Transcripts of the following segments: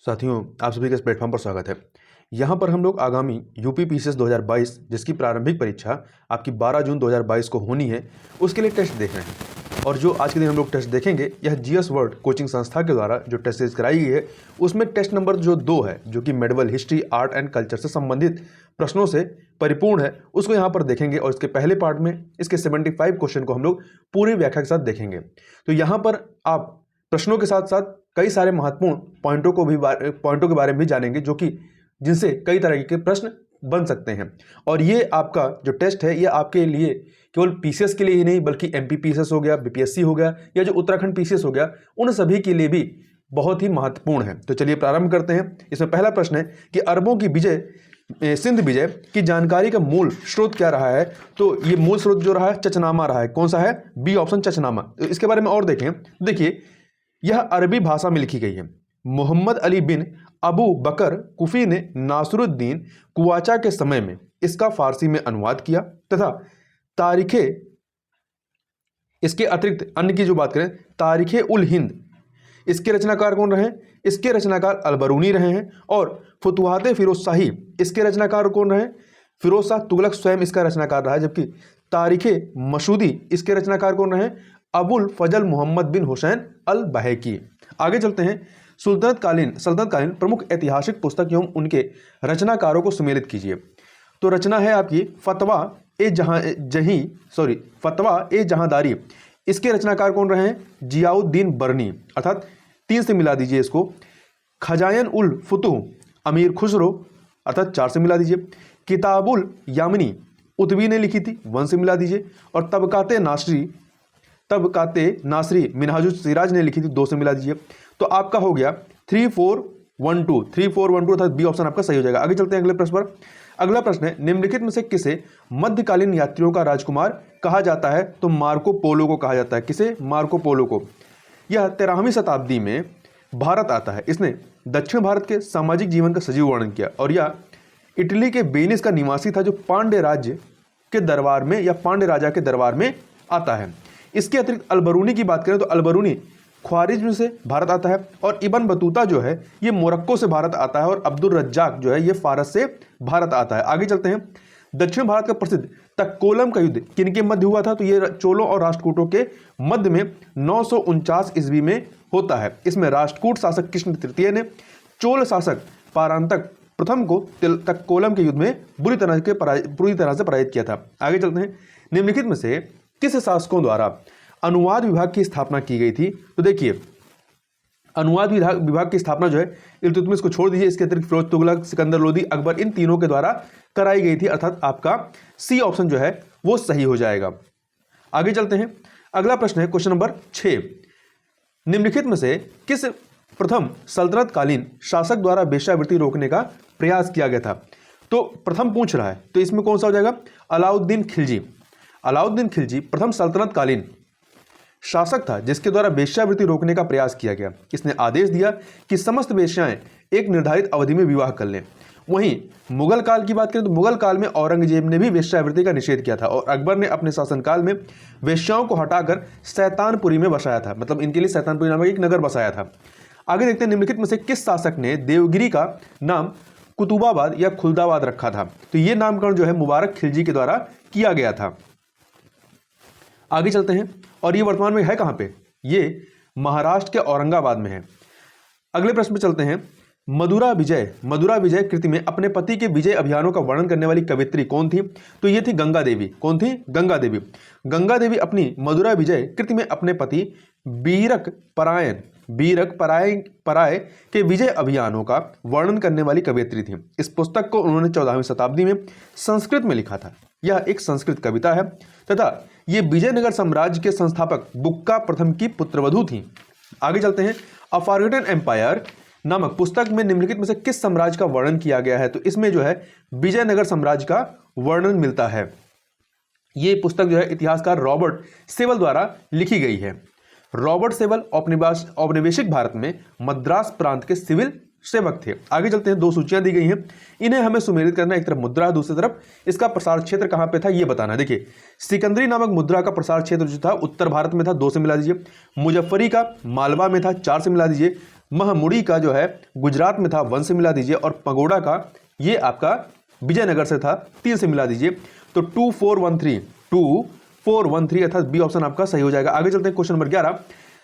साथियों, आप सभी का इस प्लेटफॉर्म पर स्वागत है। यहाँ पर हम लोग आगामी यूपी पीसीएस 2022 जिसकी प्रारंभिक परीक्षा आपकी 12 जून 2022 को होनी है, उसके लिए टेस्ट देख रहे हैं। और जो आज के दिन हम लोग टेस्ट देखेंगे, यह जीएस वर्ल्ड कोचिंग संस्था के द्वारा जो टेस्ट सीरीज कराई गई है, उसमें टेस्ट नंबर जो 2 है, जो कि medieval history, art and culture से संबंधित प्रश्नों से परिपूर्ण है, उसको यहाँ पर देखेंगे। और इसके पहले पार्ट में इसके 75 क्वेश्चन को हम लोग पूरी व्याख्या के साथ देखेंगे। तो यहाँ पर आप प्रश्नों के साथ साथ कई सारे महत्वपूर्ण पॉइंटों के बारे में भी जानेंगे, जो कि जिनसे कई तरह के प्रश्न बन सकते हैं। और ये आपका जो टेस्ट है, ये आपके लिए केवल पीसीएस के लिए ही नहीं, बल्कि एमपी पीसीएस हो गया, बीपीएससी हो गया, या जो उत्तराखंड पीसीएस हो गया, उन सभी के लिए भी बहुत ही महत्वपूर्ण है। तो चलिए प्रारंभ करते हैं। इसमें पहला प्रश्न है कि अरबों की सिंध विजय की जानकारी का मूल स्रोत क्या रहा है। तो ये मूल स्रोत जो रहा है, चचनामा रहा है। कौन सा है? B option, Chachnama. तो इसके बारे में और देखें। देखिए, यह अरबी भाषा में लिखी गई है। मोहम्मद अली बिन अबू बकर कुफी ने नासरुद्दीन कुवाचा के समय में इसका फारसी में अनुवाद किया तथा तारीखे, इसके अतिरिक्त अन्य की जो बात करें, तारीखे उल हिंद, इसके रचनाकार कौन रहे? इसके रचनाकार अलबरूनी रहे हैं। और फुतुहाते फिरोज शाही, इसके रचनाकार कौन रहे? फिरोज शाह तुगलक स्वयं इसका रचनाकार रहा है। जबकि तारीखे मसूदी, इसके रचनाकार कौन रहे? अबुल फजल मोहम्मद बिन हुसैन अल बहकी। आगे चलते हैं। सल्तनतकालीन प्रमुख ऐतिहासिक पुस्तक एवं उनके रचनाकारों को सुमेलित कीजिए। तो रचना है आपकी फतवा ए जहांदारी। इसके रचनाकार कौन रहे हैं? जियाउद्दीन बरनी, अर्थात 3 से मिला दीजिए इसको। खजायन उल फुतुह अमीर खुसरो, अर्थात 4 से मिला दीजिए। किताबुल यामिनी उतवी ने लिखी थी, 1 से मिला दीजिए। और तबकाते नासरी मिनहाजुल सिराज ने लिखी थी, 2 से मिला दीजिए। तो आपका हो गया 3412, अर्थात बी ऑप्शन आपका सही हो जाएगा। आगे चलते हैं अगले प्रश्न पर। अगला प्रश्न है, निम्नलिखित में से किसे मध्यकालीन यात्रियों का राजकुमार कहा जाता है? तो मार्को पोलो को कहा जाता है। किसे? मार्को पोलो को। यह 13वीं शताब्दी में भारत आता है। इसने दक्षिण भारत के सामाजिक जीवन का सजीव वर्णन किया। और यह इटली के वेनिस का निवासी था, जो पांड्य राज्य के दरबार में या पांड्य राजा के दरबार में आता है। इसके अतिरिक्त अलबरूनी की बात करें तो अलबरूनी ख्वारिज्म से भारत आता है। और इब्न बतूता जो है, ये मोरक्को से भारत आता है। और अब्दुल रज्जाक जो है, ये फारस से भारत आता है। आगे चलते हैं। दक्षिण भारत का प्रसिद्ध तक्कोलम का युद्ध किनके मध्य हुआ था? तो ये चोलों और राष्ट्रकूटों के मध्य में 949 ईस्वी में होता है। इसमें राष्ट्रकूट शासक कृष्ण तृतीय ने चोल शासक परांतक प्रथम को तक्कोलम के युद्ध में बुरी तरह से पराजित किया था। आगे चलते हैं। निम्नलिखित में से किस शासकों द्वारा अनुवाद विभाग की स्थापना की गई थी? तो देखिए, अनुवाद विभाग की स्थापना जो है, इल्तुतमिश को छोड़ दीजिए, इसके अतिरिक्त फिरोज तुगलक, सिकंदर लोदी, अकबर, इन तीनों के द्वारा कराई गई थी। अर्थात आपका सी ऑप्शन जो है वो सही हो जाएगा। आगे चलते हैं। अगला प्रश्न है क्वेश्चन नंबर 6। निम्नलिखित में से किस प्रथम सल्तनतकालीन शासक द्वारा वेश्यावृत्ति रोकने का प्रयास किया गया था? तो प्रथम पूछ रहा है, तो इसमें कौन सा हो जाएगा? अलाउद्दीन खिलजी। अलाउद्दीन खिलजी प्रथम सल्तनतकालीन शासक था, जिसके द्वारा वेश्यावृत्ति रोकने का प्रयास किया गया। इसने आदेश दिया कि समस्त वेश्याएं एक निर्धारित अवधि में विवाह कर लें। वहीं मुगल काल की बात करें तो मुगल काल में औरंगजेब ने भी वेश्यावृत्ति का निषेध किया था। और अकबर ने अपने शासनकाल में वेश्याओं को हटाकर सैतानपुरी में बसाया था, मतलब इनके लिए सैतानपुरी नामक एक नगर बसाया था। आगे देखते हैं। निम्नलिखित में से किस शासक ने देवगिरी का नाम कुतुबाबाद या खुलदाबाद रखा था? तो ये नामकरण जो है मुबारक खिलजी के द्वारा किया गया था। आगे चलते हैं। और ये वर्तमान में है कहां पे? ये महाराष्ट्र के औरंगाबाद में है। अगले प्रश्न पे चलते हैं। मदुरा विजय कृति में अपने पति के विजय अभियानों का वर्णन करने वाली कवियत्री कौन थी? तो ये थी गंगा देवी। कौन थी? गंगा देवी। गंगा देवी अपनी मदुरा विजय कृति में अपने पति बीरक पराय के विजय अभियानों का वर्णन करने वाली कवियत्री थी। इस पुस्तक को उन्होंने 14वीं शताब्दी में संस्कृत में लिखा था। यह एक संस्कृत कविता है तथा ये विजयनगर साम्राज्य के संस्थापक बुक्का प्रथम की पुत्रवधू थी। आगे चलते हैं। अ फॉरगॉटन एम्पायर नामक पुस्तक में निम्नलिखित में से किस साम्राज्य का वर्णन किया गया है? तो इसमें जो है विजयनगर साम्राज्य का वर्णन मिलता है। ये पुस्तक जो है इतिहासकार रॉबर्ट सेवल द्वारा लिखी गई है। रॉबर्ट सेवल औपनिवेशिक भारत में मद्रास प्रांत के सिविल सेवक थे। आगे चलते हैं। 2 सूचियां दी गई हैं, इन्हें हमें सुमेलित करना। एक तरफ मुद्रा है, दूसरी तरफ इसका प्रसार क्षेत्र कहां पे था ये बताना। देखिए, सिकंदरी नामक मुद्रा का प्रसार क्षेत्र जो था उत्तर भारत में था, 2 से मिला दीजिए। मुजफ्फरी का मालवा में था, 4 से मिला दीजिए। महमुड़ी का जो है गुजरात में था, 1 से मिला दीजिए, और पगोड़ा का ये आपका विजयनगर से था, 3 से मिला दीजिए। तो 2413 अर्थात बी ऑप्शन आपका सही हो जाएगा। आगे चलते हैं क्वेश्चन नंबर 11।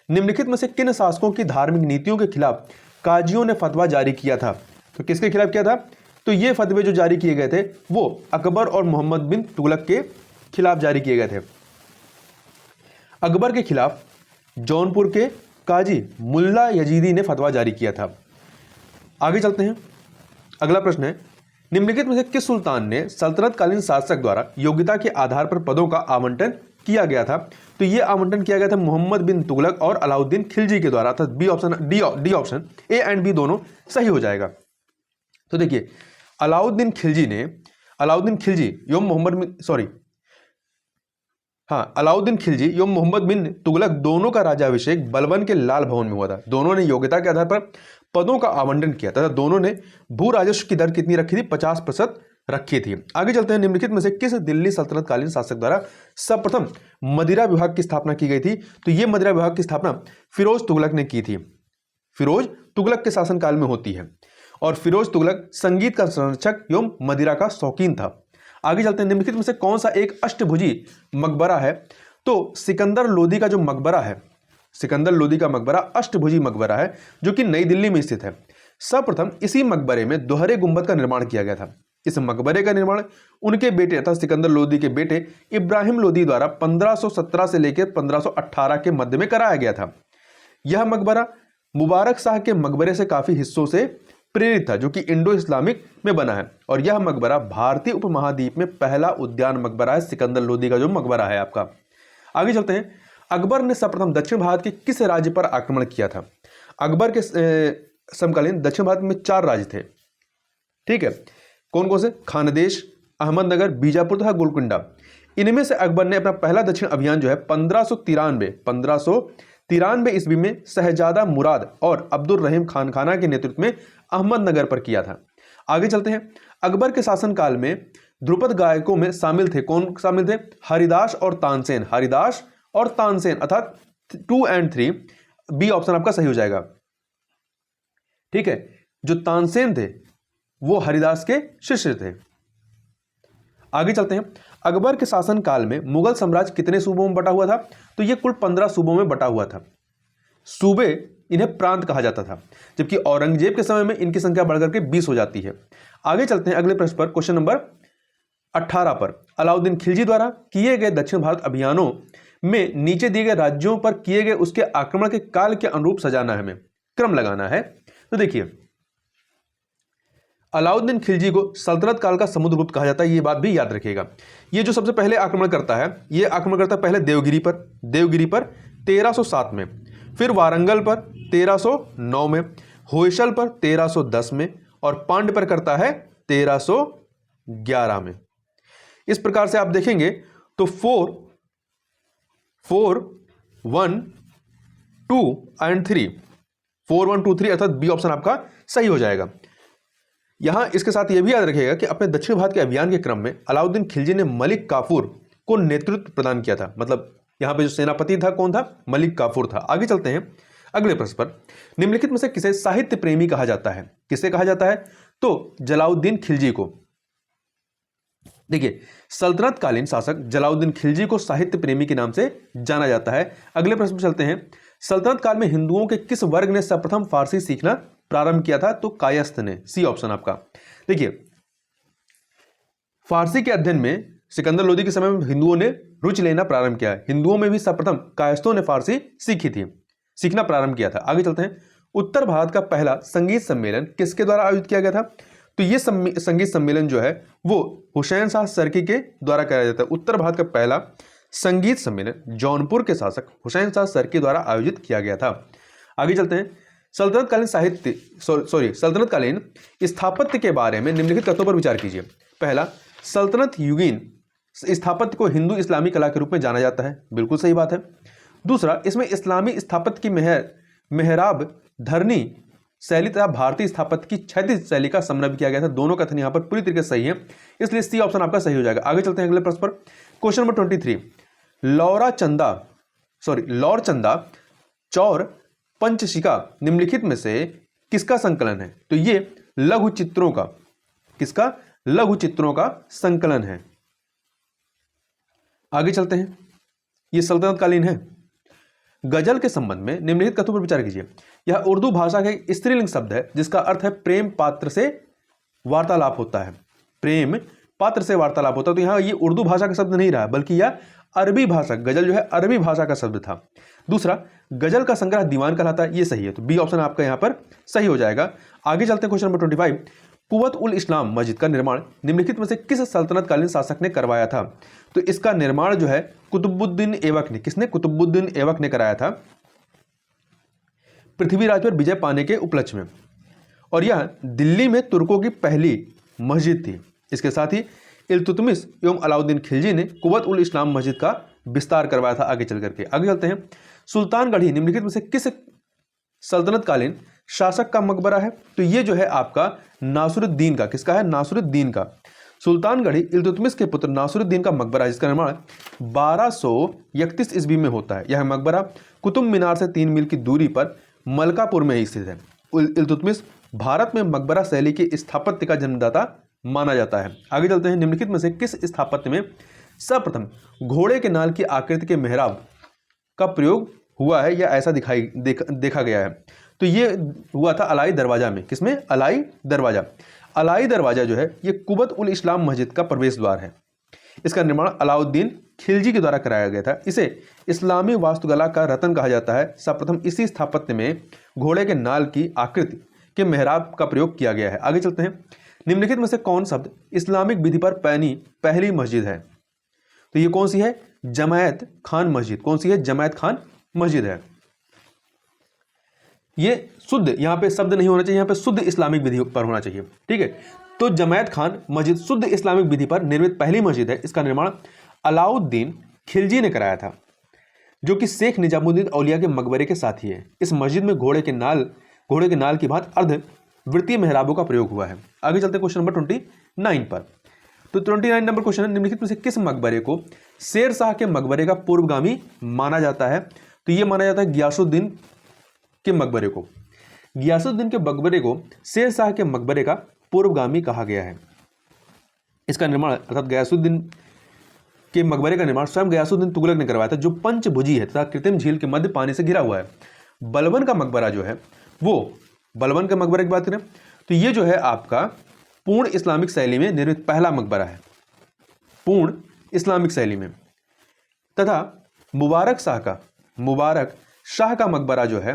निम्नलिखित में से किन शासकों की धार्मिक नीतियों के खिलाफ काजियों ने फतवा जारी किया था? तो किसके खिलाफ किया था? तो ये फतवे जो जारी किए गए थे वो अकबर और मोहम्मद बिन तुगलक के खिलाफ जारी किए गए थे। अकबर के खिलाफ जौनपुर के काजी मुल्ला यजीदी ने फतवा जारी किया था। आगे चलते हैं, अगला प्रश्न है, निम्नलिखित में से किस सुल्तान ने सल्तनतकालीन शासक द्वारा योग्यता के आधार पर पदों का आवंटन किया गया था? तो यह आवंटन किया गया था मोहम्मद बिन तुगलक और अलाउद्दीन खिलजी के द्वारा, अर्थात B option, D option, A and B दोनों सही हो जाएगा। तो देखिए, अलाउद्दीन खिलजी एवं मोहम्मद बिन तुगलक दोनों का राज्याभिषेक बलबन के लाल भवन में हुआ था। दोनों ने योग्यता के आधार पर पदों का आवंटन किया था। दोनों ने भू राजस्व की दर कितनी रखी थी? 50% रखी थी। आगे चलते हैं, निम्नलिखित में से किस दिल्ली सल्तनतकालीन शासक द्वारा सर्वप्रथम मदिरा विभाग की स्थापना की गई थी? तो यह मदिरा विभाग की स्थापना फिरोज तुगलक ने की थी। फिरोज तुगलक के शासनकाल में होती है, और फिरोज तुगलक संगीत का संरक्षक एवं मदिरा का शौकीन था। आगे चलते हैं, निम्नलिखित में से कौन सा एक अष्टभुजी मकबरा है? तो सिकंदर लोदी का जो मकबरा है, सिकंदर लोदी का मकबरा अष्टभुजी मकबरा है जो कि नई दिल्ली में स्थित है। सर्वप्रथम इसी मकबरे में दोहरे गुंबद का निर्माण किया गया था। इस मकबरे का निर्माण उनके बेटे अर्थात सिकंदर लोदी के बेटे इब्राहिम लोदी द्वारा 1517 से लेकर 1518 के मध्य में कराया गया था। यह मकबरा मुबारक शाह के मकबरे से काफी हिस्सों से प्रेरित था, जो कि इंडो इस्लामिक में बना है, और यह मकबरा भारतीय उपमहाद्वीप में पहला उद्यान मकबरा है, सिकंदर लोदी का जो मकबरा है आपका। आगे चलते हैं, अकबर ने सर्वप्रथम दक्षिण भारत के किस राज्य पर आक्रमण किया था? अकबर के समकालीन दक्षिण भारत में 4 राज्य थे, ठीक है। कौन कौन से? खानदेश, अहमदनगर, बीजापुर तथा गोलकुंडा। इनमें से अकबर ने अपना पहला दक्षिण अभियान जो है 1593 ईस्वी में शहजादा मुराद और अब्दुल रहीम खान खाना के नेतृत्व में अहमदनगर पर किया था। आगे चलते हैं, अकबर के शासनकाल में ध्रुपद गायकों में शामिल थे, कौन शामिल थे? हरिदास और तानसेन। हरिदास और तानसेन अर्थात 2 और 3, बी ऑप्शन आपका सही हो जाएगा, ठीक है। जो तानसेन थे वो हरिदास के शिष्य थे। आगे चलते हैं, अकबर के शासनकाल में मुगल साम्राज्य कितने सूबों में बटा हुआ था? तो ये कुल 15 सूबों में बटा हुआ था। सूबे इन्हें प्रांत कहा जाता था, जबकि औरंगजेब के समय में इनकी संख्या बढ़कर के 20 हो जाती है। आगे चलते हैं अगले प्रश्न पर, क्वेश्चन नंबर 18 पर। अलाउद्दीन खिलजी द्वारा किए गए दक्षिण भारत अभियानों में नीचे दिए गए राज्यों पर किए गए उसके आक्रमण के काल के अनुरूप सजाना है, हमें क्रम लगाना है। तो देखिए, अलाउद्दीन खिलजी को सल्तनत काल का समुद्रगुप्त कहा जाता है, ये बात भी याद रखिएगा। ये जो सबसे पहले आक्रमण करता है, ये आक्रमण करता है पहले देवगिरी पर 1307 में, फिर वारंगल पर 1309 में, होयसल पर 1310 में, और पांड्य पर करता है 1311 में। इस प्रकार से आप देखेंगे तो 4, 1, 2 और 3, 4, 1, 2, 3 अर्थात बी ऑप्शन आपका सही हो जाएगा। यहां इसके साथ यह भी याद रखिएगा कि अपने दक्षिण भारत के अभियान के क्रम में अलाउद्दीन खिलजी ने मलिक काफूर को नेतृत्व प्रदान किया था। मतलब यहां पे जो सेनापति था कौन था? मलिक काफूर था। आगे चलते हैं अगले प्रश्न पर। निम्नलिखित में से किसे साहित्य प्रेमी कहा जाता है? किसे कहा जाता है? तो जलालुद्दीन खिलजी को। देखिए, सल्तनतकालीन शासक जलालुद्दीन खिलजी को साहित्य प्रेमी के नाम से जाना जाता है। अगले प्रश्न पर चलते हैं। सल्तनत काल में हिंदुओं के किस वर्ग ने सर्वप्रथम फारसी सीखना प्रारंभ किया था? तो कायस्थ ने, सी ऑप्शन आपका। देखिए, फारसी के अध्ययन में सिकंदर लोदी के समय में हिंदुओं ने रुचि लेना प्रारंभ किया है। हिंदुओं में भी सर्वप्रथम कायस्थों ने फारसी सीखना प्रारंभ किया था। आगे चलते हैं। उत्तर भारत का पहला संगीत सम्मेलन किसके द्वारा आयोजित किया गया था? तो यह संगीत सम्मेलन जो है वो हुसैन शाह सरकी के द्वारा कराया जाता है। उत्तर भारत का पहला संगीत सम्मेलन जौनपुर के शासक हुसैन शाह सरकी द्वारा आयोजित किया गया था। आगे चलते हैं। सल्तनतकालीन स्थापत्य के बारे में निम्नलिखित तत्वों पर विचार कीजिए। पहला, सल्तनत युगीन स्थापत्य को हिंदू इस्लामी कला के रूप में जाना जाता है, बिल्कुल सही बात है। दूसरा, इसमें इस्लामी स्थापत्य की मेहराब धरनी शैली तथा भारतीय स्थापत्य की क्षैतिज शैली का समन्वय किया गया था। दोनों कथन यहाँ पर पूरी तरीके से सही है, इसलिए सी ऑप्शन आपका सही हो जाएगा। आगे चलते हैं अगले प्रश्न पर। Question number 23। लौर चंदा चौर पंचशिका निम्नलिखित में से किसका संकलन है? तो ये लघु चित्रों का, किसका? लघु चित्रों का संकलन है। आगे चलते हैं, ये सल्तनत कालीन है। गजल के संबंध में निम्नलिखित कथनों पर विचार कीजिए। यह उर्दू भाषा का एक स्त्रीलिंग शब्द है जिसका अर्थ है प्रेम पात्र से वार्तालाप होता है। प्रेम पात्र से वार्तालाप होता है। तो यहाँ ये उर्दू भाषा का शब्द नहीं रहा बल्कि यह अरबी भाषा, गजल जो है अरबी भाषा का शब्द था। दूसरा, गजल का संग्रह दीवान कहलाता है, ये सही है। तो बी ऑप्शन आपका यहाँ पर सही हो जाएगा। आगे चलते हैं क्वेश्चन नंबर 25। कुव्वत उल इस्लाम मस्जिद का निर्माण निम्नलिखित में से किस सल्तनत कालीन शासक ने करवाया था? तो इसका निर्माण जो है कुतुबुद्दीन ऐबक ने, किसने? कुतुबुद्दीन ऐबक ने कराया था पृथ्वीराज पर विजय पाने के उपलक्ष्य में। और यह दिल्ली में तुर्कों की पहली मस्जिद थी। इसके साथ ही इल्तुतमिश एवं अलाउद्दीन खिलजी ने कुव्वत उल इस्लाम मस्जिद का विस्तार करवाया था। आगे चल करके आगे चलते हैं। सुल्तानगढ़ी निम्नलिखित में से किस सल्तनत कालीन शासक का मकबरा है? तो ये जो है आपका नासिरुद्दीन का, किसका है? नासिरुद्दीन का। सुल्तानगढ़ी इल्तुतमिश के पुत्र नासिरुद्दीन का मकबरा, जिसका निर्माण 1231 ईस्वी में होता है। यह मकबरा कुतुब मीनार से 3 मील की दूरी पर मलकापुर में ही स्थित है। इल्तुतमिश भारत में मकबरा शैली के स्थापत्य का जन्मदाता माना जाता है। आगे चलते हैं। निम्नलिखित में से किस स्थापत्य में सर्वप्रथम घोड़े के नाल की आकृति के मेहराब का प्रयोग हुआ है या ऐसा देखा गया है? तो ये हुआ था अलाई दरवाजा में। किसमें? अलाई दरवाजा। अलाई दरवाजा जो है ये कुव्वत उल इस्लाम मस्जिद का प्रवेश द्वार है। इसका निर्माण अलाउद्दीन खिलजी के द्वारा कराया गया था। इसे इस्लामी वास्तुकला का रत्न कहा जाता है। सर्वप्रथम इसी स्थापत्य में घोड़े के नाल की आकृति के मेहराब का प्रयोग किया गया है। आगे चलते हैं। निम्नलिखित में से कौन शब्द इस्लामिक विधि पर पहली मस्जिद है? तो ये कौन सी है? जमायत खान मस्जिद। कौन सी है? जमायत खान मस्जिद है। ये शुद्ध, यहाँ पे शब्द नहीं होना चाहिए, यहाँ पे शुद्ध इस्लामिक विधि पर होना चाहिए। ठीक है, तो जमायत खान मस्जिद शुद्ध इस्लामिक विधि पर निर्मित पहली मस्जिद है। इसका निर्माण अलाउद्दीन खिलजी ने कराया था, जो कि शेख निजामुद्दीन औलिया के मकबरे के साथी है। इस मस्जिद में घोड़े के नाल की भांति अर्ध वृत्तीय मेहराबों का प्रयोग हुआ है। आगे चलते हैं क्वेश्चन नंबर 29 पर। तो 29 नंबर क्वेश्चन है, निम्नलिखित में से किस मकबरे को शेर शाह के मकबरे का पूर्वगामी माना जाता है? तो ये माना जाता है गियासुद्दीन के मकबरे को। गियासुद्दीन के मकबरे को शेर शाह के मकबरे का पूर्वगामी कहा गया है। इसका निर्माण अर्थात गियासुद्दीन के मकबरे का निर्माण स्वयं गियासुद्दीन तुगलक ने करवाया था, जो पंचभुजी है तथा कृत्रिम झील के मध्य पानी से घिरा हुआ है। बलबन का मकबरा जो है वो, बलबन के मकबरे की बात करें तो ये जो है आपका पूर्ण इस्लामिक शैली में निर्मित पहला मकबरा है, पूर्ण इस्लामिक शैली में। तथा मुबारक शाह का मकबरा जो है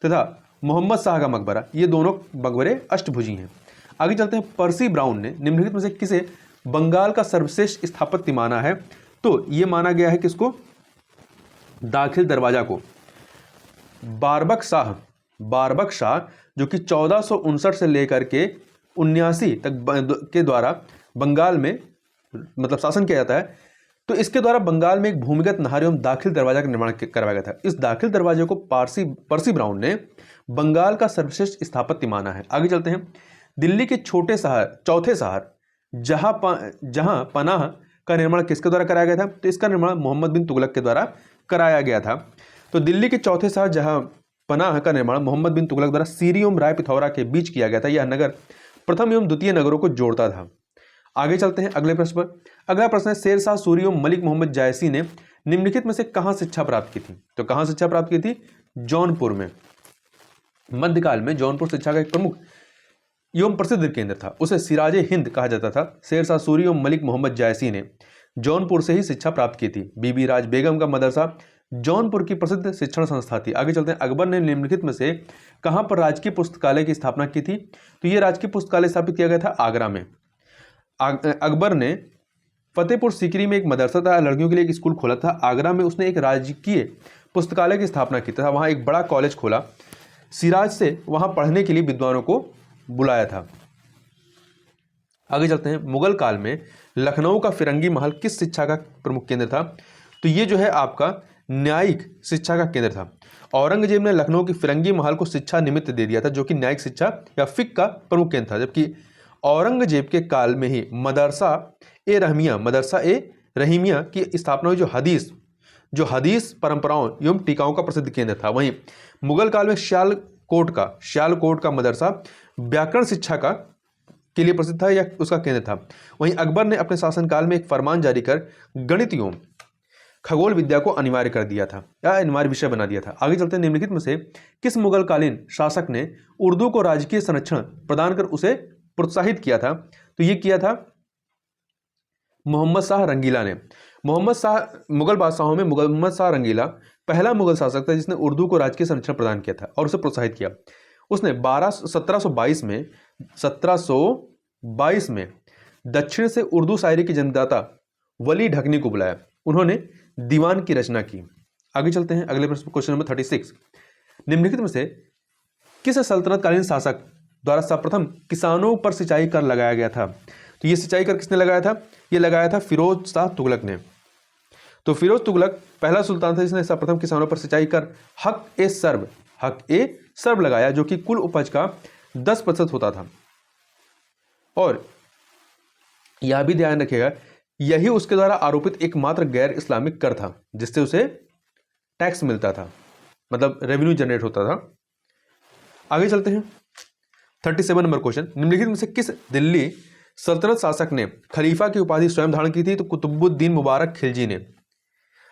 तथा मोहम्मद शाह का मकबरा, ये दोनों मकबरे अष्टभुजी हैं। आगे चलते हैं। पर्सी ब्राउन ने निम्नलिखित में से किसे बंगाल का सर्वश्रेष्ठ स्थापत्य माना है? तो ये माना गया है किसको? दाखिल दरवाजा को। बारबक शाह जो कि 1459 से लेकर के 79 तक के द्वारा बंगाल में मतलब शासन किया जाता है। तो इसके द्वारा बंगाल में एक भूमिगत नहर एवं दाखिल दरवाजा का निर्माण करवाया गया था। इस दाखिल दरवाजे को पर्सी ब्राउन ने बंगाल का सर्वश्रेष्ठ स्थापत्य माना है। आगे चलते हैं। दिल्ली के चौथे शहर जहां पनाह का निर्माण किसके द्वारा कराया गया था? तो इसका निर्माण मोहम्मद बिन तुगलक के द्वारा कराया गया था। तो दिल्ली के चौथे शहर जहां पनाह का निर्माण मोहम्मद बिन तुगलक द्वारा सीरी एवं राय पिथौरा के बीच किया गया था। यह नगर प्रथम एवं द्वितीय नगरों को जोड़ता था। आगे चलते हैं अगले प्रश्न पर। अगला प्रश्न है, शेर शाह सूरी एवं मलिक मोहम्मद जायसी ने निम्नलिखित में से कहां शिक्षा प्राप्त की थी? तो कहां शिक्षा प्राप्त की थी? जौनपुर में। मध्यकाल में जौनपुर शिक्षा का एक प्रमुख एवं प्रसिद्ध केंद्र था। उसे सिराजे हिंद कहा जाता था। शेर शाह सूरी एवं मलिक मोहम्मद जायसी ने जौनपुर से ही शिक्षा प्राप्त की थी। बीबी राज बेगम का मदरसा जौनपुर की प्रसिद्ध शिक्षण संस्था थी। आगे चलते हैं। अकबर ने निम्नलिखित में से कहां पर राजकीय पुस्तकालय की स्थापना की थी? तो यह राजकीय पुस्तकालय स्थापित किया गया था आगरा में। अकबर ने फतेहपुर सीकरी में एक मदरसा था, लड़कियों के लिए एक स्कूल खोला था। आगरा में उसने एक राजकीय पुस्तकालय की स्थापना की तथा वहाँ एक बड़ा कॉलेज खोला। सिराज से वहाँ पढ़ने के लिए विद्वानों को बुलाया था। आगे चलते हैं। मुगल काल में लखनऊ का फिरंगी महल किस शिक्षा का प्रमुख केंद्र था? तो ये जो है आपका न्यायिक शिक्षा का केंद्र था। औरंगजेब ने लखनऊ की फिरंगी महल को शिक्षा निमित्त दे दिया था, जो कि न्यायिक शिक्षा या फिक का प्रमुख केंद्र था। जबकि औरंगजेब के काल में ही मदरसा ए रहीमिया की स्थापना हुई, जो हदीस जो हदीस परंपराओं एवं टीकाओं का प्रसिद्ध केंद्र था। वहीं मुगल काल में श्यालकोट का मदरसा व्याकरण शिक्षा के लिए प्रसिद्ध था या उसका केंद्र था। वहीं अकबर ने अपने शासनकाल में एक फरमान जारी कर गणित एवं खगोल विद्या को अनिवार्य कर दिया था या अनिवार्य विषय बना दिया था। आगे चलते हैं, निम्नलिखित में से किस मुगल कालीन शासक ने उर्दू को राजकीय संरक्षण प्रदान कर उसे प्रोत्साहित किया था? तो ये किया था मोहम्मद शाह रंगीला ने। मुगल बादशाहों में मोहम्मद शाह रंगीला पहला मुगल शासक था जिसने उर्दू को राजकीय संरक्षण प्रदान किया था और उसे प्रोत्साहित किया। उसने 1722 में दक्षिण से उर्दू शायरी के जन्मदाता वली ढकनी को बुलाया। उन्होंने दीवान की रचना की। आगे चलते हैं अगले प्रश्न, क्वेश्चन नंबर 36। निम्नलिखित में से किस सल्तनतकालीन शासक द्वारा सर्वप्रथम किसानों पर सिंचाई कर लगाया गया था? तो ये सिंचाई कर किसने लगाया था? ये लगाया था फिरोज शाह तुगलक ने। तो फिरोज तुगलक पहला सुल्तान था जिसने सर्वप्रथम किसानों पर सिंचाई कर हक ए सर्ब लगाया, जो कि कुल उपज का 10% होता था। और यह भी ध्यान रखिएगा, यही उसके द्वारा आरोपित एकमात्र गैर इस्लामिक कर था जिससे उसे टैक्स मिलता था, मतलब रेवेन्यू जनरेट होता था। आगे चलते हैं, 37 नंबर क्वेश्चन। निम्नलिखित में से किस दिल्ली सल्तनत शासक ने खलीफा की उपाधि स्वयं धारण की थी? तो कुतुबुद्दीन मुबारक खिलजी ने,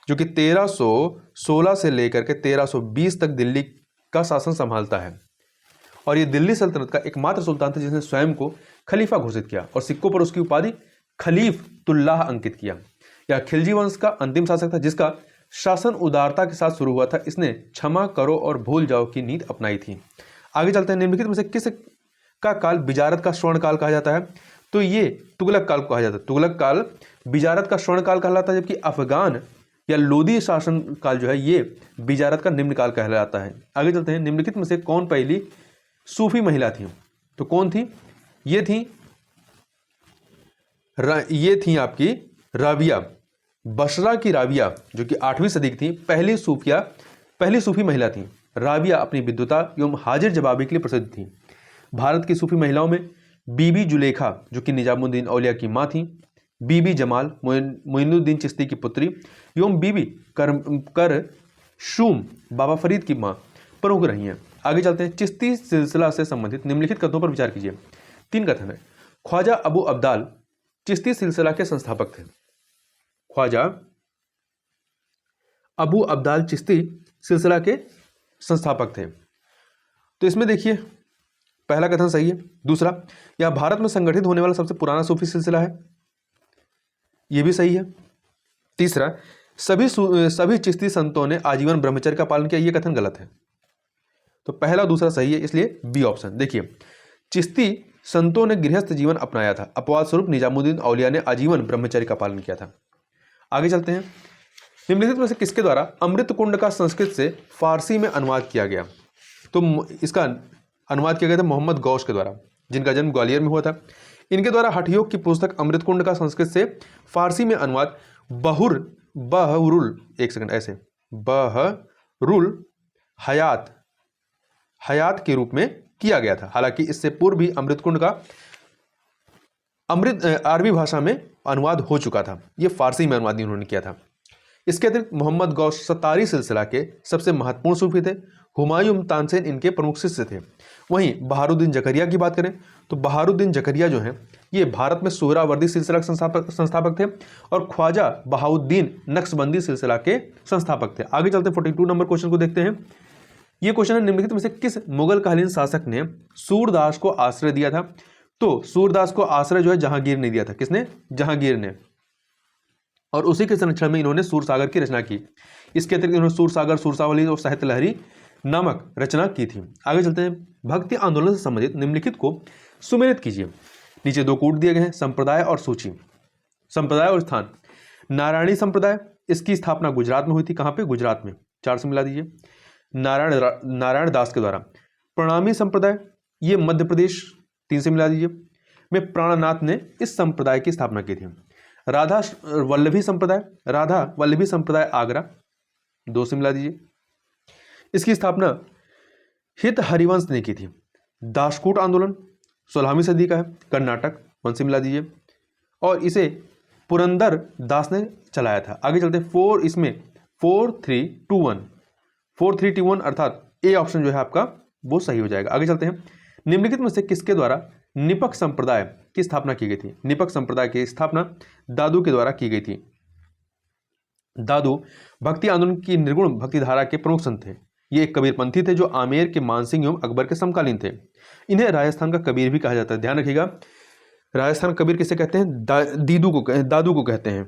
जो कि 1316 से लेकर के 1320 तक दिल्ली का शासन संभालता है। और ये दिल्ली सल्तनत का एकमात्र सुल्तान था जिसने स्वयं को खलीफा घोषित किया और सिक्कों पर उसकी उपाधि खलीफतुल्लाह अंकित किया। यह खिलजी वंश का अंतिम शासक था जिसका शासन उदारता के साथ शुरू हुआ था। इसने क्षमा करो और भूल जाओ की नीति अपनाई थी। आगे चलते हैं, निम्नलिखित में से किस का काल बिजारत का स्वर्ण काल कहा जाता है? तो ये तुगलक काल को कहा जाता है। तुगलक काल बिजारत का स्वर्ण काल कहलाता है, जबकि अफगान या लोदी शासन काल जो है ये बिजारत का निम्न काल कहलाता है। आगे चलते हैं, निम्नलिखित में से कौन पहली सूफी महिला थी? तो कौन थी? ये थी आपकी राबिया, बसरा की राबिया, जो कि 8वीं सदी की थी, पहली सूफी महिला थी। राबिया अपनी विद्वता एवं हाजिर जवाबी के लिए प्रसिद्ध थी। भारत की सूफी महिलाओं में बीबी जुलेखा, जो कि निजामुद्दीन औलिया की मां थी, बीबी जमाल मोइनुद्दीन चिश्ती की पुत्री एवं बीबी करशूम बाबा फरीद की मां प्रमुख रही हैं। आगे चलते हैं, चिश्ती सिलसिला से संबंधित निम्नलिखित कथनों पर विचार कीजिए। 3 कथन है। ख्वाजा अबू अब्दाल चिश्ती सिलसिला के संस्थापक थे। ख्वाजा अबू अब्दाल चिश्ती सिलसिला के संस्थापक थे। तो इसमें देखिए पहला कथन सही है। दूसरा, यह भारत में संगठित होने वाला सबसे पुराना सूफी सिलसिला है, यह भी सही है। तीसरा, सभी चिश्ती संतों ने आजीवन ब्रह्मचर्य का पालन किया, यह कथन गलत है। तो पहला दूसरा सही है, इसलिए बी ऑप्शन। देखिए, चिश्ती संतों ने गृहस्थ जीवन अपनाया था, अपवाद स्वरूप निजामुद्दीन औलिया ने आजीवन ब्रह्मचर्य का पालन किया था। आगे चलते हैं, निम्नलिखित में से किसके द्वारा अमृत कुंड का संस्कृत से फारसी में अनुवाद किया गया? तो इसका अनुवाद किया गया था मोहम्मद गौश के द्वारा, जिनका जन्म ग्वालियर में हुआ था। इनके द्वारा हठयोग की पुस्तक अमृत कुंड का संस्कृत से फारसी में अनुवाद बहरुल हयात के रूप में किया गया था। हालांकि इससे पूर्व भी अमृत कुंड का अरबी भाषा में अनुवाद हो चुका था, यह फारसी में अनुवाद उन्होंने किया था। इसके अतिरिक्त मोहम्मद गौश सत्तारी सिलसिला के सबसे महत्वपूर्ण सूफी थे। हुमायूं तानसेन इनके प्रमुख शिष्य थे। वहीं बहारुद्दीन जकरिया की बात करें तो बहारुद्दीन जकरिया जो हैं ये भारत में सोहरावर्दी सिलसिला के संस्थापक थे और ख्वाजा बहाउद्दीन नक्शबंदी सिलसिला के संस्थापक थे। आगे चलते 42 नंबर क्वेश्चन को देखते हैं। ये क्वेश्चन है, निम्नलिखित में से किस मुगल कालीन शासक ने सूरदास को आश्रय दिया था? तो सूरदास को आश्रय जो है जहांगीर ने दिया था। किसने? जहांगीर ने। और उसी के संरक्षण में इन्होंने सूरसागर की रचना की। इसके अतिरिक्त इन्होंने सूरसागर, सूरसावली और साहित्य लहरी नामक रचना की थी। आगे चलते हैं, भक्ति आंदोलन से संबंधित निम्नलिखित को सुमेलित कीजिए। नीचे 2 कूट दिए गए हैं, संप्रदाय और सूची। संप्रदाय और स्थान, नारायणी संप्रदाय, इसकी स्थापना गुजरात में हुई थी। कहाँ पे? गुजरात में। 4 से मिला दीजिए। नारायण दास के द्वारा। प्रणामी संप्रदाय, ये मध्य प्रदेश। 3 से मिला दीजिए। में प्राणनाथ ने इस संप्रदाय की स्थापना की थी। राधा वल्लभी संप्रदाय आगरा। 2 से मिला दीजिए। इसकी स्थापना हित हरिवंश ने की थी। दासकूट आंदोलन 16वीं सदी का है, कर्नाटक। 1 से मिला दीजिए। और इसे पुरंदर दास ने चलाया था। आगे चलते 4, इसमें 4321, 4321 अर्थात ए ऑप्शन जो है आपका वो सही हो जाएगा। आगे चलते हैं। निम्नलिखित में से किसके द्वारा निपक संप्रदाय की स्थापना की गई थी? निपक संप्रदाय की स्थापना दादू के द्वारा की गई थी। दादू भक्ति आंदोलन की निर्गुण भक्ति धारा के प्रमुख संत थे। ये एक कबीरपंथी थे जो आमेर के मानसिंह एवं अकबर के समकालीन थे। इन्हें राजस्थान का कबीर भी कहा जाता है। ध्यान रखिएगा, राजस्थान कबीर किसे कहते हैं? दादू को कहते हैं।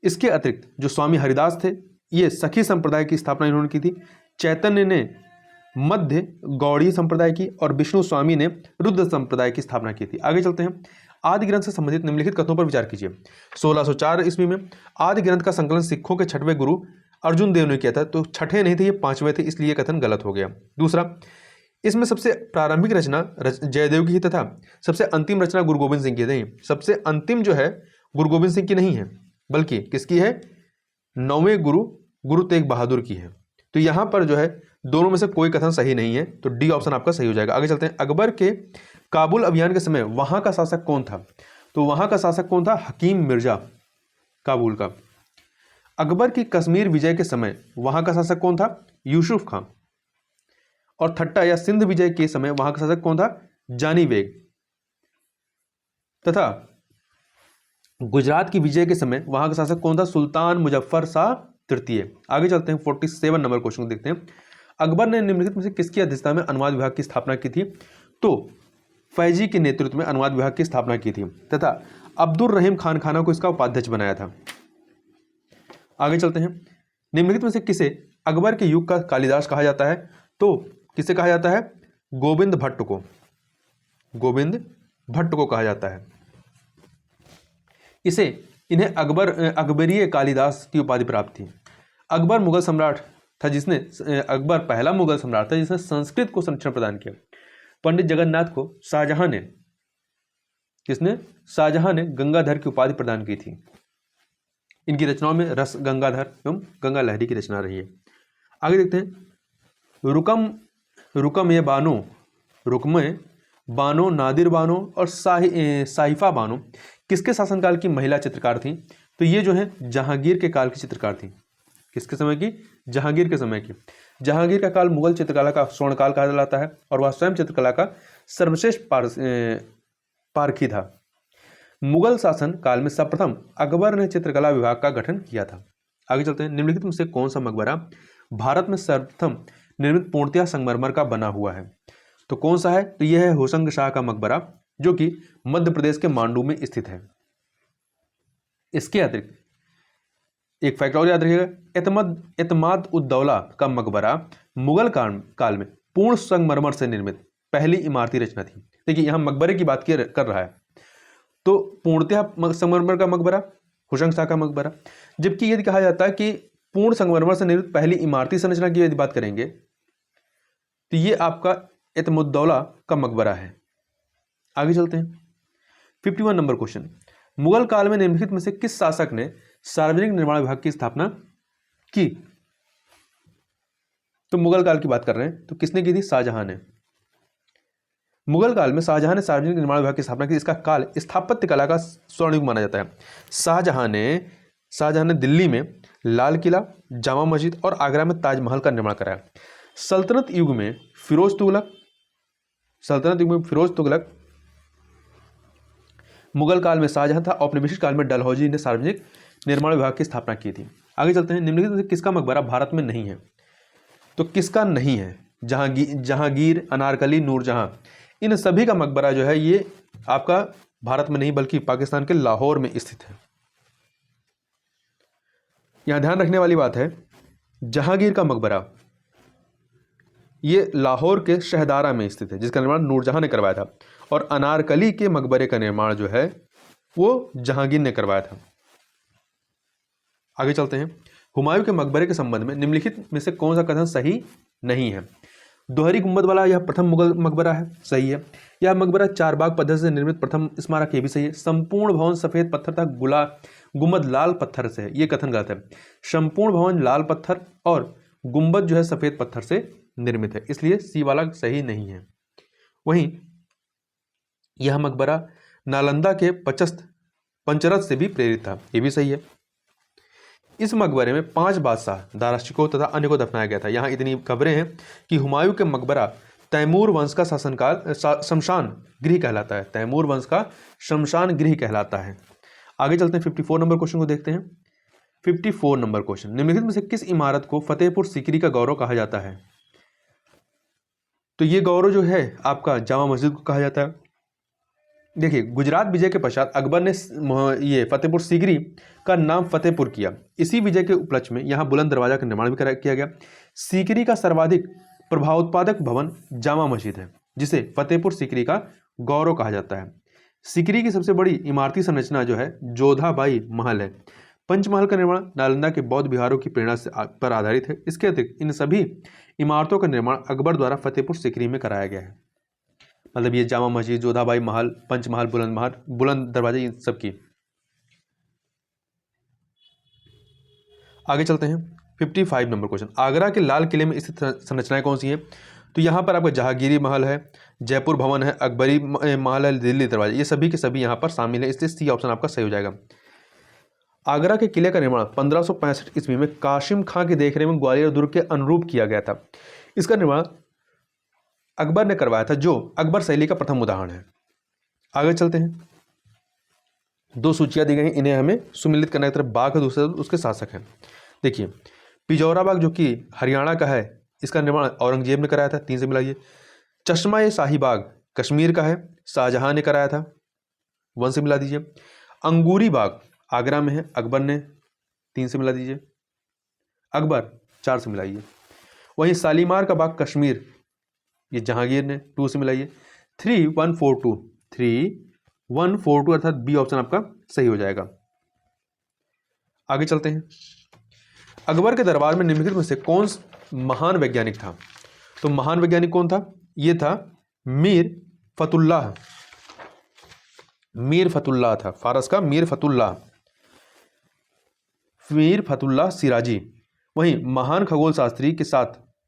इसके अतिरिक्त जो स्वामी हरिदास थे, ये सखी संप्रदाय की स्थापना इन्होंने की थी। चैतन्य ने मध्य गौड़ीय संप्रदाय की और विष्णु स्वामी ने रुद्र संप्रदाय की स्थापना की थी। आगे चलते हैं। आदि ग्रंथ से संबंधित निम्नलिखित कथनों पर विचार कीजिए। 1604 ईस्वी में आदि ग्रंथ का संकलन सिखों के छठवें गुरु अर्जुन देव ने किया था। तो छठे नहीं थे, ये पांचवें थे, इसलिए कथन गलत हो गया। दूसरा, इसमें सबसे प्रारंभिक रचना जयदेव की ही तथा सबसे अंतिम रचना गुरु गोविंद सिंह की नहीं। सबसे अंतिम जो है गुरु गोविंद सिंह की नहीं है, बल्कि किसकी है? 9वें गुरु तेग बहादुर की है। तो यहां पर जो है दोनों में से कोई कथन सही नहीं है, तो डी ऑप्शन आपका सही हो जाएगा। आगे चलते हैं। अकबर के काबुल अभियान के समय वहां का शासक कौन था? तो वहां का शासक कौन था? हकीम मिर्जा, काबुल का। अकबर की कश्मीर विजय के समय वहां का शासक कौन था? यूसुफ खां। और थट्टा या सिंध विजय के समय वहां का शासक कौन था? जानी बेग। तथा गुजरात की विजय के समय वहां का शासक कौन था? सुल्तान मुजफ्फर शाह तृतीय। आगे चलते हैं। 47 नंबर क्वेश्चन को देखते हैं। अकबर ने निम्नलिखित में से किसकी अध्यक्षता में अनुवाद विभाग की स्थापना की थी? तो फैजी के नेतृत्व में अनुवाद विभाग की स्थापना की थी तथा अब्दुल रहीम खान खाना को इसका उपाध्यक्ष बनाया था। आगे चलते हैं। निम्नलिखित में से किसे अकबर के युग का कालिदास कहा जाता है? तो किसे कहा जाता है? गोविंद भट्ट को। गोविंद भट्ट को कहा जाता है। इन्हें अकबरीय कालिदास की उपाधि प्राप्त थी। अकबर मुगल सम्राट था जिसने अकबर पहला मुगल सम्राट था जिसने संस्कृत को संरक्षण प्रदान किया। पंडित जगन्नाथ को शाहजहां ने गंगाधर की उपाधि प्रदान की थी। इनकी रचनाओं में रस गंगाधर एवं गंगा लहरी की रचना रही है। आगे देखते हैं। रुकम ये बानो, नादिर बानो और साहिफा बानो किसके शासनकाल की महिला चित्रकार थी? तो ये जो है जहांगीर के काल की चित्रकार थी। किसके समय की? जहांगीर के समय की। जहांगीर का काल मुगल चित्रकला का स्वर्णकाल कहा जाता है और वह स्वयं चित्रकला का सर्वश्रेष्ठ पारखी था। मुगल शासन काल में सर्वप्रथम अकबर ने चित्रकला विभाग का गठन किया था। आगे चलते हैं। निम्नलिखित में से कौन सा मकबरा भारत में सर्वप्रथम निर्मित पूर्णतया संगमरमर का बना हुआ है? तो कौन सा है? तो यह है होशंग शाह का मकबरा जो कि मध्य प्रदेश के मांडू में स्थित है। इसके अतिरिक्त एक फैक्ट और याद रखिएगा। एतमाद उद्दौला का मकबरा मुगल काल में पूर्ण संगमरमर से निर्मित पहली इमारती रचना थी। देखिए यहां मकबरे की बात कर रहा है, तो पूर्णतः संगमरमर का मकबरा होशंग शाह का मकबरा। जबकि यदि कहा जाता है कि पूर्ण संगमरमर से निर्मित पहली इमारती संरचना की यदि बात करेंगे तो ये आपका एतमुद्दौला का मकबरा है। आगे चलते हैं। 51 नंबर क्वेश्चन। मुगल काल में निम्नलिखित में से किस शासक ने सार्वजनिक निर्माण विभाग की स्थापना की? तो मुगल काल की बात कर रहे हैं, तो किसने की थी? शाहजहां ने। मुगल काल में शाहजहां ने सार्वजनिक निर्माण विभाग की स्थापना की। इसका काल स्थापत्य कला का स्वर्णयुग माना जाता है। शाहजहां ने दिल्ली में लाल किला, जामा मस्जिद और आगरा में ताजमहल का निर्माण कराया। सल्तनत युग में फिरोज तुगलक, मुगल काल में शाहजहां था और अपने काल में डलहौजी ने सार्वजनिक निर्माण विभाग की स्थापना की थी। आगे चलते हैं। निम्नलिखित में से किसका मकबरा भारत में नहीं है? तो किसका नहीं है? जहांगीर, अनारकली, नूरजहां, इन सभी का मकबरा जो है ये आपका भारत में नहीं बल्कि पाकिस्तान के लाहौर में स्थित है। यहां ध्यान रखने वाली बात है, जहांगीर का मकबरा ये लाहौर के शहदारा में स्थित है जिसका निर्माण नूरजहां ने करवाया था, और अनारकली के मकबरे का निर्माण जो है वो जहांगीर ने करवाया था। आगे चलते हैं। हुमायूं के मकबरे के संबंध में निम्नलिखित में से कौन सा कथन सही नहीं है? दोहरी गुंबद वाला यह प्रथम मुगल मकबरा है, सही है। यह मकबरा चारबाग पद्धति से निर्मित प्रथम स्मारक, ये भी सही है। संपूर्ण भवन सफेद पत्थर था, गुंबद लाल पत्थर से है, ये कथन गलत है। संपूर्ण भवन लाल पत्थर और गुंबद जो है सफेद पत्थर से निर्मित है, इसलिए सी वाला सही नहीं है। वहीं यह मकबरा नालंदा के पंचरथ से भी प्रेरित था, ये भी सही है। इस मकबरे में 5 बादशाह, दाराशिकों तथा अन्य को दफनाया गया था। यहाँ इतनी खबरें हैं कि हुमायूं के मकबरा तैमूर वंश का शासनकाल शमशान गृह कहलाता है। तैमूर वंश का शमशान गृह कहलाता है। आगे चलते हैं 54 नंबर क्वेश्चन को देखते हैं। 54 नंबर क्वेश्चन, निम्नलिखित में से किस इमारत को फतेहपुर सीकरी का गौरव कहा जाता है? तो ये गौरव जो है आपका जामा मस्जिद को कहा जाता है। देखिए, गुजरात विजय के पश्चात अकबर ने ये फतेहपुर सीकरी का नाम फतेहपुर किया। इसी विजय के उपलक्ष्य में यहाँ बुलंद दरवाजा का निर्माण भी किया गया। सीकरी का सर्वाधिक प्रभावोत्पादक भवन जामा मस्जिद है, जिसे फतेहपुर सीकरी का गौरव कहा जाता है। सीकरी की सबसे बड़ी इमारती संरचना जो है जोधाबाई महल है। पंचमहल का निर्माण नालंदा के बौद्ध विहारों की प्रेरणा पर आधारित है। इसके अतिरिक्त इन सभी इमारतों का निर्माण अकबर द्वारा फतेहपुर सीकरी में कराया गया है। मतलब ये जामा मस्जिद, जोधाबाई महल, पंचमहल, बुलंद दरवाजे, इन सब की। आगे चलते हैं 55 नंबर क्वेश्चन, आगरा के लाल किले में स्थित संरचनाएं कौन सी हैं? तो यहाँ पर आपका जहांगीरी महल है, जयपुर भवन है, अकबरी महल है, दिल्ली दरवाजा, ये सभी के सभी यहाँ पर शामिल है। इसलिए सी ऑप्शन आपका सही हो जाएगा। आगरा के किले का निर्माण 1565 ईस्वी में कासिम खां की देखरेख में ग्वालियर दुर्ग के अनुरूप किया गया था। इसका निर्माण अकबर ने करवाया था, जो अकबर शैली का प्रथम उदाहरण है। आगे चलते हैं, 2 सूचियां दी गई, इन्हें हमें सुमिलित करना है। एक तरफ बाघ है, दूसरे उसके शासक हैं। देखिए, पिजौरा बाग जो कि हरियाणा का है, इसका निर्माण औरंगजेब ने कराया था, 3 से मिलाइए। चश्मा ए शाही बाग कश्मीर का है, शाहजहां ने कराया था, 1 से मिला दीजिए। अंगूरी बाग आगरा में है, अकबर ने, 3 से मिला दीजिए। अकबर 4 से मिलाइए। वहीं शालीमार का बाग कश्मीर, ये जहांगीर ने, 2 से मिलाइए। 3142 अर्थात बी ऑप्शन आपका सही हो जाएगा। आगे चलते हैं, अकबर के दरबार में निम्नलिखित में से कौन महान वैज्ञानिक था? तो महान वैज्ञानिक कौन था? ये था मीर फतुल्लाह था, फारस का मीर फतुल्लाह सिराजी। वहीं महान खगोल शास्त्री के साथ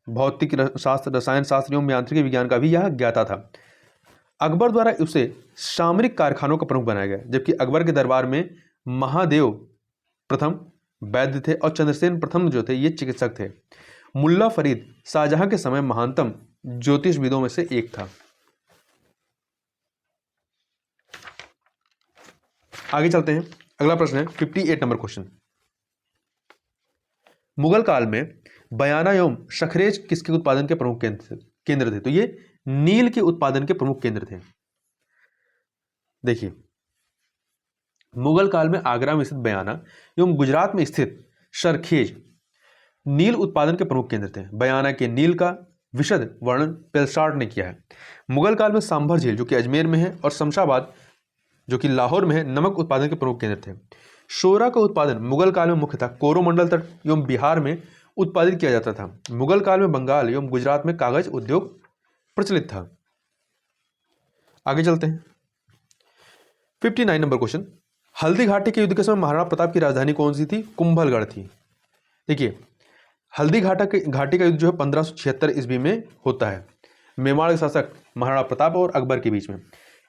भौतिक शास्त्र, रसायन शास्त्र एवं यांत्रिक विज्ञान का भी यह ज्ञाता था। अकबर द्वारा उसे सामरिक कारखानों का प्रमुख बनाया गया, जबकि अकबर के दरबार में महादेव प्रथम वैद्य थे और चंद्रसेन प्रथम जो थे ये चिकित्सक थे। मुल्ला फरीद शाहजहां के समय महानतम ज्योतिषविदों में से एक था। आगे चलते हैं, अगला प्रश्न है 58 नंबर क्वेश्चन, मुगल काल में बयाना एवं शखरेज किसके उत्पादन के प्रमुख केंद्र थे? तो ये नील के उत्पादन के प्रमुख केंद्र थे। देखिए, मुगल काल में आगरा में स्थित बयाना एवं गुजरात में स्थित सरखेज नील उत्पादन के प्रमुख केंद्र थे। बयाना के नील का विशद वर्णन पेलसार्ट ने किया है। मुगल काल में सांभर झील जो कि अजमेर में है और शमशाबाद जो कि लाहौर में है, नमक उत्पादन के प्रमुख केंद्र थे। शोरा का उत्पादन मुगल काल में मुख्यतः कोरोमंडल तट एवं बिहार में उत्पादित किया जाता था। मुगल काल में बंगाल एवं गुजरात में कागज उद्योग प्रचलित था। आगे चलते हैं, 59 नंबर क्वेश्चन, हल्दी घाटी के युद्ध के समय महाराणा प्रताप की राजधानी कौन सी थी? कुंभलगढ़ थी। देखिए, हल्दी घाटी का युद्ध जो है 1576 ईस्वी में होता है, मेवाड़ के शासक महाराणा प्रताप और अकबर के बीच में।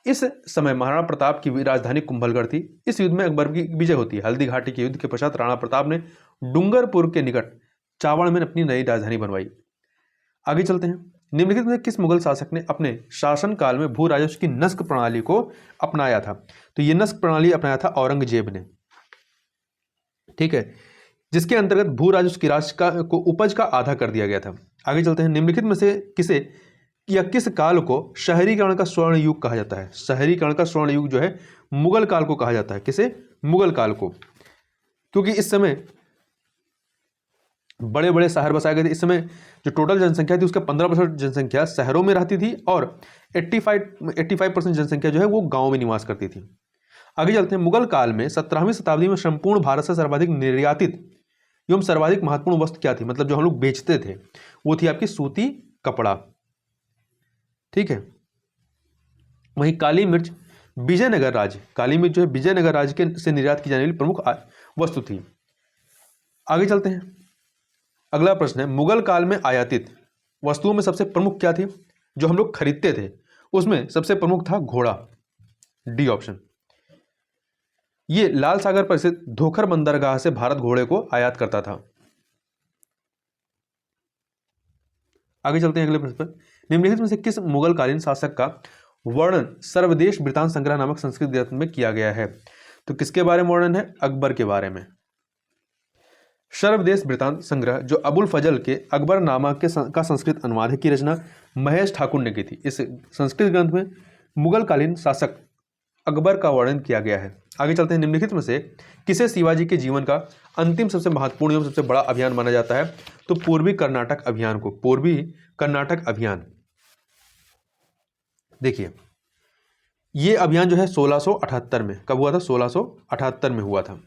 इस समय महाराणा प्रताप की राजधानी कुंभलगढ़ थी। इस युद्ध में अकबर की विजय होती है। हल्दी घाटी के युद्ध के पश्चात राणा प्रताप ने डूंगरपुर के निकट चावड़ में अपनी नई राजधानी बनवाई। आगे चलते हैं, निम्नलिखित में किस मुगल शासक ने अपने शासनकाल में भू राजस्व की नस्क प्रणाली को अपनाया था? तो यह नस्क प्रणाली अपनाया था औरंगजेब ने। ठीक है, जिसके अंतर्गत भू राजस्व की राशि को उपज का आधा कर दिया गया था। आगे चलते हैं, निम्नलिखित में से किसे या किस काल को शहरीकरण का स्वर्ण युग कहा जाता है? शहरीकरण का स्वर्ण युग जो है मुगल काल को कहा जाता है। किसे? मुगल काल को, क्योंकि इस समय बड़े बड़े शहर बसाए गए थे। इस समय जो टोटल जनसंख्या थी उसका 15% जनसंख्या शहरों में रहती थी और 85% जनसंख्या जो है वो गांव में निवास करती थी। आगे चलते हैं, मुगल काल में 17वीं शताब्दी में संपूर्ण भारत से सर्वाधिक निर्यातित एवं सर्वाधिक महत्वपूर्ण वस्तु क्या थी? मतलब जो हम लोग बेचते थे वो थी आपकी सूती कपड़ा। ठीक है, वहीं काली मिर्च विजयनगर राज्य, काली मिर्च जो है विजयनगर राज्य के से निर्यात की जाने वाली प्रमुख वस्तु थी। आगे चलते हैं, अगला प्रश्न है, मुगल काल में आयातित वस्तुओं में सबसे प्रमुख क्या थी जो हम लोग खरीदते थे? उसमें सबसे प्रमुख था घोड़ा, डी ऑप्शन। ये लाल सागर पर स्थित धोखर बंदरगाह से भारत घोड़े को आयात करता था। आगे चलते हैं अगले प्रश्न पर। निम्नलिखित में से किस मुगलकालीन शासक का वर्णन सर्वदेश वृतांत संग्रह नामक संस्कृत ग्रंथ में किया गया है? तो किसके बारे में वर्णन है? अकबर के बारे में। सर्वदेश वृतांत संग्रह जो अबुल फजल के अकबरनामा का संस्कृत अनुवाद है की रचना महेश ठाकुर ने की थी। इस संस्कृत ग्रंथ में मुगलकालीन शासक अकबर का वर्णन किया गया है। आगे चलते हैं। निम्नलिखित में से किसे शिवाजी के जीवन का अंतिम सबसे महत्वपूर्ण एवं सबसे बड़ा अभियान माना जाता है? तो पूर्वी कर्नाटक अभियान को। पूर्वी कर्नाटक अभियान, देखिए ये अभियान जो है 1678 में, कब हुआ था? 1678 में हुआ था।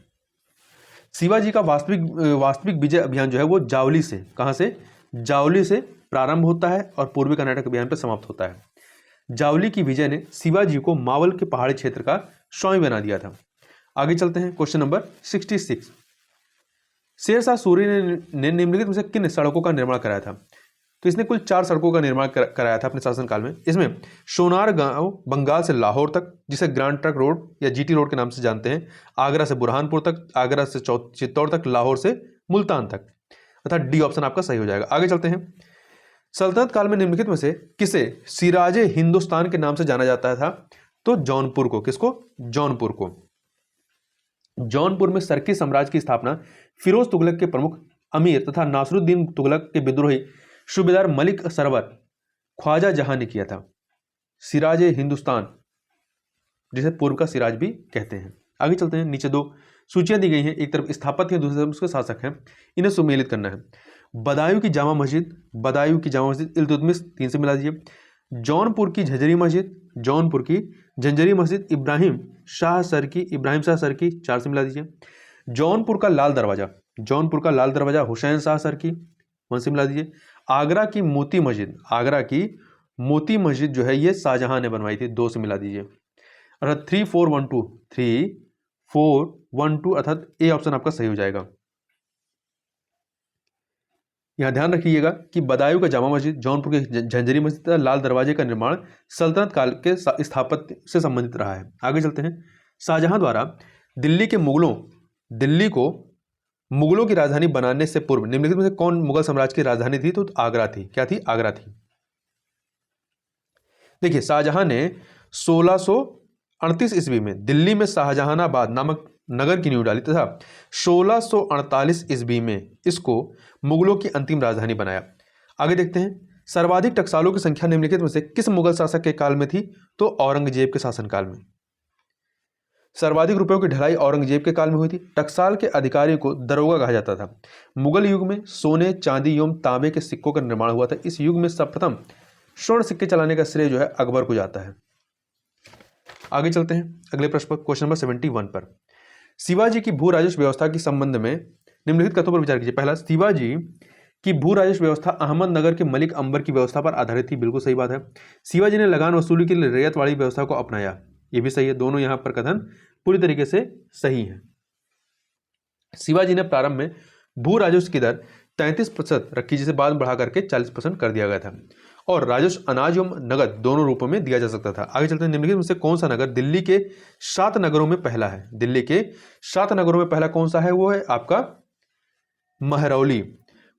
शिवाजी का वास्तविक विजय अभियान जो है वो जावली से, कहां से? जावली से प्रारंभ होता है और पूर्वी कर्नाटक अभियान पर समाप्त होता है। जावली की विजय ने शिवाजी को मावल के पहाड़ी क्षेत्र का स्वामी बना दिया था। आगे चलते हैं। Question number 66। शेरशाह सूरी ने निम्नलिखित में से किन सड़कों का निर्माण कराया था? तो इसने कुल 4 सड़कों का निर्माण कराया था अपने शासनकाल में। इसमें सोनार गांव बंगाल से लाहौर तक, जिसे ग्रांड ट्रंक रोड या जीटी रोड के नाम से जानते हैं, आगरा से बुरहानपुर तक, आगरा से चित्तौड़ तक, लाहौर से मुल्तान तक, अर्थात डी ऑप्शन आपका सही हो जाएगा। आगे चलते हैं। सल्तनत काल में निम्नलिखित में से किसे सिराजे हिंदुस्तान के नाम से जाना जाता था? तो जौनपुर को। किसको? जौनपुर को। जौनपुर में सरकी साम्राज्य की स्थापना फिरोज तुगलक के प्रमुख अमीर तथा नासरुद्दीन तुगलक के विद्रोही सूबेदार मलिक सरवर ख्वाजा जहां ने किया था। सिराजे हिंदुस्तान, जिसे पूर्व का सिराज भी कहते हैं। आगे चलते हैं। नीचे 2 सूचियां दी गई हैं, एक तरफ स्थापत्य है, दूसरी तरफ उसके शासक हैं, इन्हें सुमेलित करना है। बदायूं की जामा मस्जिद, बदायूं की जामा मस्जिद इल्तुतमिश 3 से मिला दीजिए। जौनपुर की झंझरी मस्जिद, जौनपुर की झंझरी मस्जिद इब्राहिम शाह सरकी 4 से मिला दीजिए। जौनपुर का लाल दरवाजा, जौनपुर का लाल दरवाजा हुसैन शाह सरकी 1 से मिला दीजिए। आगरा की मोती मस्जिद, आगरा की मोती मस्जिद जो है ये शाहजहां ने बनवाई थी, 2 से मिला दीजिए। अर्थात 3412 अर्थात ए ऑप्शन आपका सही हो जाएगा। यहां ध्यान रखिएगा कि बदायूं का जामा मस्जिद, जौनपुर के झंझरी मस्जिद तथा लाल दरवाजे का निर्माण सल्तनत काल के स्थापत्य से संबंधित रहा है। आगे चलते हैं। शाहजहां द्वारा दिल्ली को मुगलों की राजधानी बनाने से पूर्व निम्नलिखित में से कौन मुगल साम्राज्य की राजधानी थी? तो आगरा थी। क्या थी? आगरा थी। देखिए शाहजहां ने 1638 ईस्वी में दिल्ली में शाहजहानाबाद नामक नगर की नींव डाली तथा 1648 ईस्वी में इसको मुगलों की अंतिम राजधानी बनाया। आगे देखते हैं। सर्वाधिक टकसालों की संख्या निम्नलिखित में से किस मुगल शासक के काल में थी? तो औरंगजेब के शासनकाल में। सर्वाधिक रुपयों की ढलाई औरंगजेब के काल में हुई थी। टकसाल के अधिकारी को दरोगा कहा जाता था। मुगल युग में सोने, चांदी एवं तांबे के सिक्कों का निर्माण हुआ था। इस युग में सर्वप्रथम स्वर्ण सिक्के चलाने का श्रेय जो है अकबर को जाता है। आगे चलते हैं अगले प्रश्न पर, क्वेश्चन नंबर 71 पर। शिवाजी की भू राजस्व व्यवस्था के संबंध में निम्नलिखित कथनों पर विचार कीजिए। पहला, शिवाजी की भू राजस्व व्यवस्था अहमदनगर के मलिक अंबर की व्यवस्था पर आधारित थी। बिल्कुल सही बात है। शिवाजी ने लगान वसूली के लिए रैयत वाली व्यवस्था को अपनाया। ये भी सही है। दोनों यहां पर कथन पूरी तरीके से सही है। शिवाजी ने प्रारंभ में भू राजस्व की दर 33% रखी, जिसे बाद में बढ़ा करके 40% कर दिया गया था, और राजस्व अनाज एवं नगद दोनों रूपों में दिया जा सकता था। आगे चलते हैं। निम्नलिखित में से कौन सा नगर दिल्ली के 7 नगरों में पहला है? दिल्ली के 7 नगरों में पहला कौन सा है? वो है आपका महरौली।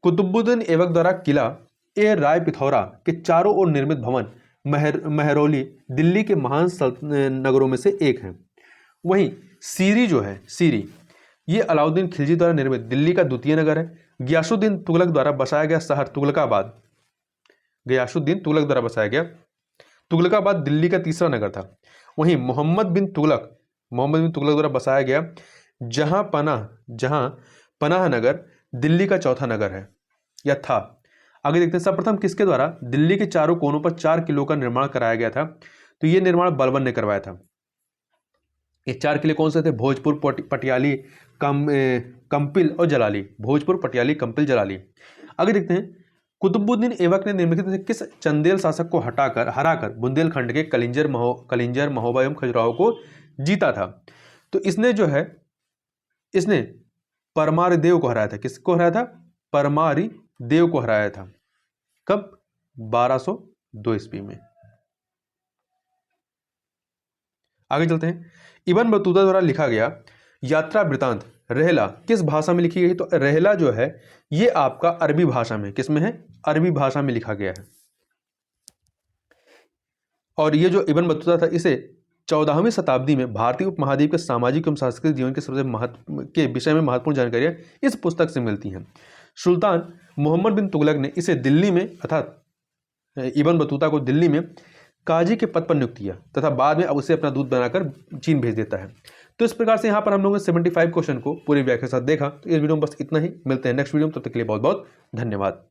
कुतुबुद्दीन ऐबक द्वारा किला ए राय पिथौरा के चारों ओर निर्मित भवन महरौली दिल्ली के महान नगरों में से एक है। वहीं सीरी जो है, सीरी ये अलाउद्दीन खिलजी द्वारा निर्मित दिल्ली का द्वितीय नगर है। गियासुद्दीन तुगलक द्वारा बसाया गया शहर तुगलकाबाद, गियासुद्दीन तुगलक द्वारा बसाया गया तुगलकाबाद दिल्ली का तीसरा नगर था। वहीं मोहम्मद बिन तुगलक द्वारा बसाया गया जहां पनाह नगर दिल्ली का चौथा नगर है या था। आगे देखते हैं। सर्वप्रथम किसके द्वारा दिल्ली के चारों कोनों पर 4 किलों का निर्माण कराया गया था? तो यह निर्माण बलबन ने करवाया था। ये 4 किले कौन से थे? भोजपुर, पटियाली, कंपिल और जलाली। भोजपुर, पटियाली, कंपिल, जलाली। आगे देखते हैं। कुतुबुद्दीन ऐबक ने निम्नलिखित में से किस चंदेल शासक को हराकर बुंदेलखंड के कलिंजर, महोबा एवं खजुराहो को जीता था? तो इसने परमार देव को हराया था। किसको हराया था? परमारी देव को हराया था। कब? 1202 ईस्वी में। आगे चलते हैं। इब्न बतूता द्वारा लिखा गया यात्रा वृतांत रहला किस भाषा में लिखी गई? तो रहला जो है ये आपका अरबी भाषा में, किस में है? अरबी भाषा में लिखा गया है। और ये जो इब्न बतूता था इसे 14वीं शताब्दी में भारतीय उपमहाद्वीप के सामाजिक एवं सांस्कृतिक जीवन के सबसे महत्व के विषय में महत्वपूर्ण जानकारियां इस पुस्तक से मिलती हैं। सुल्तान मोहम्मद बिन तुगलक ने इसे दिल्ली में, अर्थात इब्न बतूता को दिल्ली में काजी के पद पर नियुक्त किया तथा बाद में अब उसे अपना दूत बनाकर चीन भेज देता है। तो इस प्रकार से यहाँ पर हम लोगों ने 75 क्वेश्चन को पूरी व्याख्या के साथ देखा। तो इस वीडियो में बस इतना ही, मिलते हैं नेक्स्ट वीडियो में, तब तक के लिए बहुत बहुत धन्यवाद।